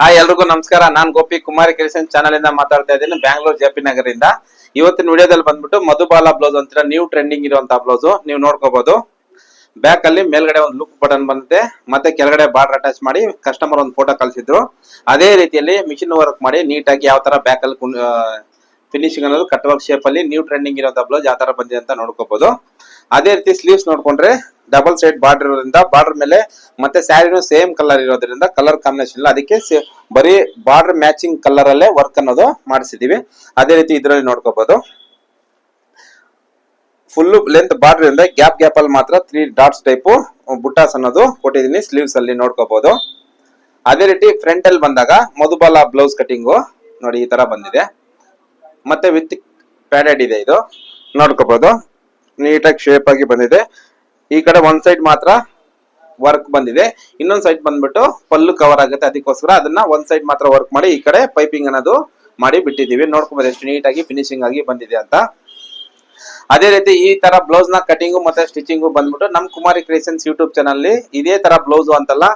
ಎಲ್ರಿಗೂ ನಮಸ್ಕಾರ. ನಾನ್ ಗೋಪಿ ಕುಮಾರಿ creation channel ಇಂದ ಮಾತಾಡ್ತಾ ಇದ್ದೀನಿ, ಬ್ಯಾಂಗ್ಳೂರ್ ಜೆ ಪಿ ನಗರಿಂದ. ಇವತ್ತಿನ ವಿಡಿಯೋದಲ್ಲಿ ಬಂದ್ಬಿಟ್ಟು ಮಧುಬಾಲ ಬ್ಲೌಸ್ ಅಂತೀರಾ, ನ್ಯೂ ಟ್ರೆಂಡಿಂಗ್ ಇರುವಂತಹ ಬ್ಲೌಸ್ ನೀವು ನೋಡ್ಕೋಬಹುದು. ಬ್ಯಾಕ್ ಅಲ್ಲಿ ಮೇಲ್ಗಡೆ ಒಂದು ಲುಕ್ ಬಟನ್ ಬಂದಿದೆ, ಮತ್ತೆ ಕೆಳಗಡೆ ಬಾರ್ಡರ್ ಅಟ್ಯಾಚ್ ಮಾಡಿ ಕಸ್ಟಮರ್ ಒಂದು ಫೋಟೋ ಕಳಿಸಿದ್ರು. ಅದೇ ರೀತಿಯಲ್ಲಿ ಮಿಷಿನ್ ವರ್ಕ್ ಮಾಡಿ ನೀಟಾಗಿ ಯಾವ ತರ ಬ್ಯಾಕ್ ಅಲ್ಲಿ ಫಿನಿಶಿಂಗ್ ಅನ್ನೋದು ಕಟ್ ವರ್ಕ್ ಶೇಪ್ ಅಲ್ಲಿ ನ್ಯೂ ಟ್ರೆಂಡಿಂಗ್ ಇರುವಂತಹ ಬ್ಲೌಸ್ ಯಾವ ತರ ಬಂದಿದೆ ಅಂತ ನೋಡ್ಕೋಬಹುದು. ಅದೇ ರೀತಿ ಸ್ಲೀವ್ಸ್ ನೋಡ್ಕೊಂಡ್ರೆ ಡಬಲ್ ಸೈಡ್ ಬಾರ್ಡರ್ ಇರೋದ್ರಿಂದ ಬಾರ್ಡರ್ ಮೇಲೆ ಮತ್ತೆ ಸ್ಯಾರಿನೂ ಸೇಮ್ ಕಲರ್ ಇರೋದ್ರಿಂದ ಕಲರ್ ಕಾಂಬಿನೇಷನ್ ಇಲ್ಲ, ಅದಕ್ಕೆ ಬರೀ ಬಾರ್ಡರ್ ಮ್ಯಾಚಿಂಗ್ ಕಲರ್ ಅಲ್ಲೇ ವರ್ಕ್ ಅನ್ನೋದು ಮಾಡಿಸಿದೀವಿ. ಅದೇ ರೀತಿ ಇದರಲ್ಲಿ ನೋಡ್ಕೋಬಹುದು ಫುಲ್ ಲೆಂತ್ ಬಾರ್ಡರ್ ಇಂದ ಗ್ಯಾಪ್ ಗ್ಯಾಪ್ ಅಲ್ಲಿ ಮಾತ್ರ 3 ಡಾಟ್ಸ್ ಟೈಪ್ ಬುಟ್ಟಾಸ್ ಅನ್ನೋದು ಕೊಟ್ಟಿದ್ದೀನಿ ಸ್ಲೀವ್ಸ್ ಅಲ್ಲಿ ನೋಡ್ಕೋಬಹುದು. ಅದೇ ರೀತಿ ಫ್ರಂಟ್ ಅಲ್ಲಿ ಬಂದಾಗ ಮಧುಬಾಲ ಬ್ಲೌಸ್ ಕಟಿಂಗ್ ನೋಡಿ ಈ ತರ ಬಂದಿದೆ, ಮತ್ತೆ ವಿತ್ ಪ್ಯಾಡೆಡ್ ಇದೆ, ಇದು ನೋಡ್ಕೋಬಹುದು. ನೀಟಾಗಿ ಶೇಪ್ ಆಗಿ ಬಂದಿದೆ. ಈ ಕಡೆ ಒಂದ್ ಸೈಡ್ ಮಾತ್ರ ವರ್ಕ್ ಬಂದಿದೆ, ಇನ್ನೊಂದ್ ಸೈಡ್ ಬಂದ್ಬಿಟ್ಟು ಪಲ್ಲು ಕವರ್ ಆಗುತ್ತೆ, ಅದಕ್ಕೋಸ್ಕರ ಅದನ್ನ ಒಂದ್ ಸೈಡ್ ಮಾತ್ರ ವರ್ಕ್ ಮಾಡಿ ಈ ಕಡೆ ಪೈಪಿಂಗ್ ಅನ್ನೋದು ಮಾಡಿ ಬಿಟ್ಟಿದೀವಿ. ನೋಡ್ಕೋಬಹುದು ಎಷ್ಟು ನೀಟಾಗಿ ಫಿನಿಶಿಂಗ್ ಆಗಿ ಬಂದಿದೆ ಅಂತ. ಅದೇ ರೀತಿ ಈ ತರ ಬ್ಲೌಸ್ ನ ಕಟಿಂಗು ಮತ್ತೆ ಸ್ಟಿಚಿಂಗು ಬಂದ್ಬಿಟ್ಟು ನಮ್ ಕುಮಾರಿ ಕ್ರಿಯೇಷನ್ಸ್ ಯೂಟ್ಯೂಬ್ ಚಾನಲ್ ಅಲ್ಲಿ ಇದೇ ತರ ಬ್ಲೌಸ್ ಅಂತಲ್ಲ,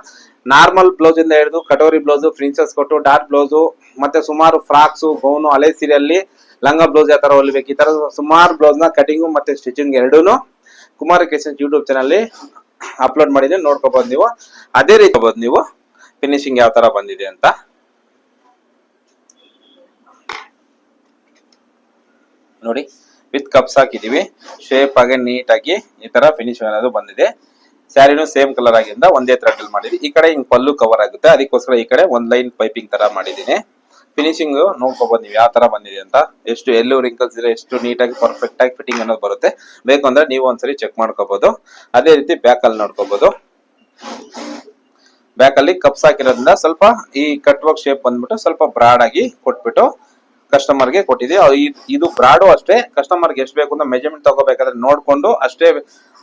ನಾರ್ಮಲ್ ಬ್ಲೌಸ್ ಇಂದ ಹಿಡಿದು ಕಟೋರಿ ಬ್ಲೌಸ್, ಪ್ರಿನ್ಸೆಸ್ ಕೊಟ್ಟು ಡಾಟ್ ಬ್ಲೌಸ್, ಮತ್ತೆ ಸುಮಾರು ಫ್ರಾಕ್ಸ್, ಗೌನು, ಹಳೆ ಸೀರೆಯಲ್ಲಿ ಲಂಗ ಬ್ಲೌಸ್ ಯಾವ ತರ ಹೊಲಿಬೇಕು, ಈ ತರ ಸುಮಾರು ಬ್ಲೌಸ್ ನ ಕಟಿಂಗು ಮತ್ತೆ ಸ್ಟಿಚಿಂಗ್ ಎರಡೂನು ಕುಮಾರಿ ಕ್ರಿಯೇಷನ್ಸ್ ಯೂಟ್ಯೂಬ್ ಚಾನಲ್ ಅಲ್ಲಿ ಅಪ್ಲೋಡ್ ಮಾಡಿದ್ರೆ ನೋಡ್ಕೋಬಹುದು ನೀವು. ಅದೇ ರೀತಿ ನೀವು ಫಿನಿಶಿಂಗ್ ಯಾವ ತರ ಬಂದಿದೆ ಅಂತ ನೋಡಿ. ವಿತ್ ಕಪ್ಸ್ ಹಾಕಿದೀವಿ, ಶೇಪ್ ಆಗಿ ನೀಟಾಗಿ ಈ ತರ ಫಿನಿಶ್ ಅನ್ನೋದು ಬಂದಿದೆ. ಸ್ಯಾರಿನೂ ಸೇಮ್ ಕಲರ್ ಆಗಿಂದ ಒಂದೇ ಥ್ರೆಡ್ ಅಲ್ಲಿ ಮಾಡಿದ್ವಿ. ಈ ಕಡೆ ಹಿಂಗ್ ಪಲ್ಲು ಕವರ್ ಆಗುತ್ತೆ, ಅದಕ್ಕೋಸ್ಕರ ಈ ಕಡೆ ಒಂದ್ ಲೈನ್ ಪೈಪಿಂಗ್ ತರ ಮಾಡಿದೀನಿ. ಫಿನಿಶಿಂಗ್ ನೋಡ್ಕೋಬಹುದು ನೀವು ಯಾವ ತರ ಬಂದಿದೆ ಅಂತ, ಎಷ್ಟು ಎಲ್ಲೂ ರಿಂಕಲ್ಸ್ ಇದೆ, ಎಷ್ಟು ನೀಟಾಗಿ ಪರ್ಫೆಕ್ಟ್ ಆಗಿ ಫಿಟ್ಟಿಂಗ್ ಅನ್ನೋದು ಬರುತ್ತೆ. ಬೇಕು ಅಂದ್ರೆ ನೀವು ಒಂದ್ಸರಿ ಚೆಕ್ ಮಾಡ್ಕೋಬಹುದು. ಅದೇ ರೀತಿ ಬ್ಯಾಕ್ ಅಲ್ಲಿ ನೋಡ್ಕೋಬಹುದು, ಬ್ಯಾಕ್ ಅಲ್ಲಿ ಕಪ್ಸ್ ಹಾಕಿರೋದ್ರಿಂದ ಸ್ವಲ್ಪ ಈ ಕಟ್ ವರ್ಕ್ ಶೇಪ್ ಬಂದ್ಬಿಟ್ಟು ಸ್ವಲ್ಪ ಬ್ರಾಡ್ ಆಗಿ ಕೊಟ್ಬಿಟ್ಟು ಕಸ್ಟಮರ್ ಗೆ ಕೊಟ್ಟಿದ್ದೀವಿ. ಇದು ಬ್ರಾಡು ಅಷ್ಟೇ, ಕಸ್ಟಮರ್ ಗೆ ಎಷ್ಟು ಬೇಕು ಅಂತ ಮೆಜರ್ಮೆಂಟ್ ತಗೋಬೇಕಾದ್ರೆ ನೋಡ್ಕೊಂಡು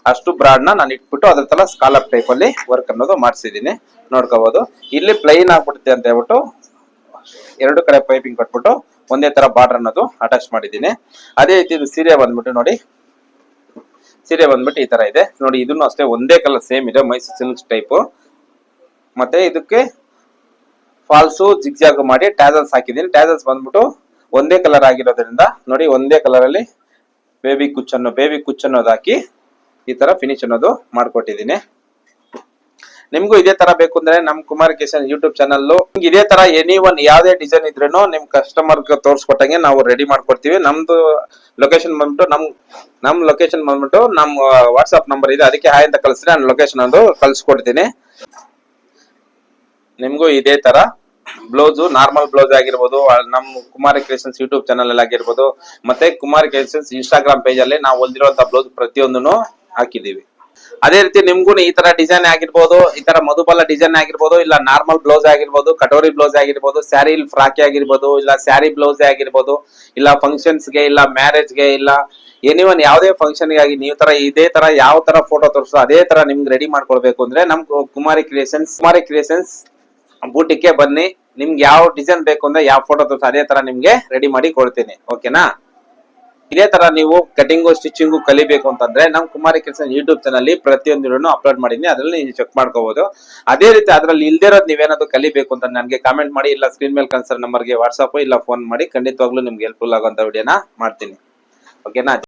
ಅಷ್ಟು ಬ್ರಾಡ್ ನಾನು ಇಟ್ಬಿಟ್ಟು ಅದ್ರ ತರ ಸ್ಕಾಲಪ್ ಟೈಪ್ ಅಲ್ಲಿ ವರ್ಕ್ ಅನ್ನೋದು ಮಾಡಿಸಿದೀನಿ. ನೋಡ್ಕೋಬಹುದು ಇಲ್ಲಿ ಪ್ಲೈನ್ ಆಗ್ಬಿಡುತ್ತೆ ಅಂತ ಹೇಳ್ಬಿಟ್ಟು ಎರಡು ಕಡೆ ಪೈಪಿಂಗ್ ಕಟ್ಬಿಟ್ಟು ಒಂದೇ ತರ ಬಾರ್ಡರ್ ಅನ್ನೋದು ಅಟ್ಯಾಚ್ ಮಾಡಿದ್ದೀನಿ. ಅದೇ ರೀತಿ ಇದು ಸೀರೆ ಬಂದ್ಬಿಟ್ಟು ನೋಡಿ, ಸೀರೆ ಬಂದ್ಬಿಟ್ಟು ಈ ತರ ಇದೆ ನೋಡಿ. ಇದನ್ನು ಅಷ್ಟೇ ಒಂದೇ ಕಲರ್ ಸೇಮ್ ಇದೆ, ಮೈಸೂರು ಸಿಲ್ಕ್ ಟೈಪ್. ಮತ್ತೆ ಇದಕ್ಕೆ ಫಾಲ್ಸು ಜಿಗ್ಜಾಗ್ ಮಾಡಿ ಟ್ಯಾಸಲ್ಸ್ ಹಾಕಿದ್ದೀನಿ. ಟ್ಯಾಸಲ್ಸ್ ಬಂದ್ಬಿಟ್ಟು ಒಂದೇ ಕಲರ್ ಆಗಿರೋದ್ರಿಂದ ನೋಡಿ, ಒಂದೇ ಕಲರ್ ಅಲ್ಲಿ ಬೇಬಿ ಕುಚ್ ಅನ್ನೋದು ಹಾಕಿ ಈ ತರ ಫಿನಿಶ್ ಅನ್ನೋದು ಮಾಡ್ಕೊಟ್ಟಿದ್ದೀನಿ. ನಿಮ್ಗೂ ಇದೇ ತರ ಬೇಕು ಅಂದ್ರೆ ನಮ್ ಕುಮಾರ್ ಕ್ರಿಯೇಷನ್ ಯೂಟ್ಯೂಬ್ ಚಾನಲ್ ಇದೇ ತರ ಎನಿ ಒನ್ ಯಾವ್ದೇ ಡಿಸೈನ್ ಇದ್ರೂ ನಿಮ್ ಕಸ್ಟಮರ್ ತೋರ್ಸ್ಕೊಟ್ಟಂಗೆ ನಾವು ರೆಡಿ ಮಾಡ್ಕೊಡ್ತೀವಿ. ನಮ್ದು ಲೊಕೇಶನ್ ಬಂದ್ಬಿಟ್ಟು ನಮ್ ಲೊಕೇಶನ್ ಬಂದ್ಬಿಟ್ಟು ನಮ್ ವಾಟ್ಸ್ಆಪ್ ನಂಬರ್ ಇದೆ, ಅದಕ್ಕೆ ಹಾಯ್ ಅಂತ ಕಳಿಸಿದ್ರೆ ನಾನು ಲೊಕೇಶನ್ ಅದು ಕಳ್ಸಿಕೊಡ್ತೀನಿ. ನಿಮ್ಗೂ ಇದೇ ತರ ಬ್ಲೌಸ್, ನಾರ್ಮಲ್ ಬ್ಲೌಸ್ ಆಗಿರ್ಬೋದು, ನಮ್ ಕುಮಾರಿ ಕ್ರಿಯೇಷನ್ಸ್ ಯೂಟ್ಯೂಬ್ ಚಾನಲ್ ಅಲ್ಲಿ ಆಗಿರ್ಬೋದು, ಮತ್ತೆ ಕುಮಾರಿ ಕ್ರಿಯೇಷನ್ಸ್ ಇನ್ಸ್ಟಾಗ್ರಾಮ್ ಪೇಜ್ ಅಲ್ಲಿ ನಾವು ಹೊಲಿದಿರುವಂತ ಬ್ಲೌಸ್ ಪ್ರತಿಯೊಂದನ್ನು ಹಾಕಿದೀವಿ. ಅದೇ ರೀತಿ ನಿಮ್ಗೂ ಈ ತರ ಡಿಸೈನ್ ಆಗಿರ್ಬೋದು, ಈ ತರ ಮಧುಬಾಲ ಡಿಸೈನ್ ಆಗಿರ್ಬೋದು, ಇಲ್ಲ ನಾರ್ಮಲ್ ಬ್ಲೌಸ್ ಆಗಿರ್ಬೋದು, ಕಟೋರಿ ಬ್ಲೌಸ್ ಆಗಿರ್ಬೋದು, ಸ್ಯಾರಿ ಫ್ರಾಕ್ ಆಗಿರ್ಬೋದು, ಇಲ್ಲ ಸ್ಯಾರಿ ಬ್ಲೌಸ್ ಆಗಿರ್ಬೋದು, ಇಲ್ಲ ಫಂಕ್ಷನ್ಸ್ ಗೆ, ಇಲ್ಲ ಮ್ಯಾರೇಜ್ ಗೆ, ಇಲ್ಲ ಎನಿವನ್ ಯಾವುದೇ ಫಂಕ್ಷನ್ ಗಾಗಿ ನೀವು ತರ ಇದೇ ತರ ಯಾವ ತರ ಫೋಟೋ ತೋರಿಸೋ ಅದೇ ತರ ನಿಮ್ಗೆ ರೆಡಿ ಮಾಡ್ಕೊಳ್ಬೇಕು ಅಂದ್ರೆ ನಮ್ ಕುಮಾರಿ ಕ್ರಿಯೇಷನ್ಸ್ ಬೂಟಿಗೆ ಬನ್ನಿ. ನಿಮ್ಗೆ ಯಾವ ಡಿಸೈನ್ ಬೇಕು ಅಂದ್ರೆ ಯಾವ ಫೋಟೋ ತೋರಿಸೋ ಅದೇ ತರ ನಿಮ್ಗೆ ರೆಡಿ ಮಾಡಿ ಕೊಡ್ತೀನಿ, ಓಕೆನಾ. ಇದೇ ತರ ನೀವು ಕಟಿಂಗು ಸ್ಟಿಚಿಂಗು ಕಲಿಬೇಕು ಅಂತಂದ್ರೆ ನಮ್ ಕುಮಾರಿ ಕ್ರಿಯೇಷನ್ ಯೂಟ್ಯೂಬ್ ಚಾನಲ್ ಪ್ರತಿಯೊಂದು ಅಪ್ಲೋಡ್ ಮಾಡಿದೀನಿ, ಅದ್ರಲ್ಲಿ ನೀವು ಚೆಕ್ ಮಾಡ್ಕೋಬಹುದು. ಅದೇ ರೀತಿ ಅದ್ರಲ್ಲಿ ಇಲ್ದಿರೋದು ನೀವೇನಾದ್ರು ಕಲಿಬೇಕು ಅಂತ ನನಗೆ ಕಾಮೆಂಟ್ ಮಾಡಿ, ಇಲ್ಲ ಸ್ಕ್ರೀನ್ ಮೇಲೆ ಕನ್ಸರ್ ನಂಬರ್ಗೆ ವಾಟ್ಸ್ಆಪ್ ಇಲ್ಲ ಫೋನ್ ಮಾಡಿ, ಖಂಡಿತವಾಗ್ಲೂ ನಿಮ್ಗೆ ಹೆಲ್ಪ್ಫುಲ್ ಆಗುವಂತ ವಿಡಿಯೋನ ಮಾಡ್ತೀನಿ, ಓಕೆನಾ.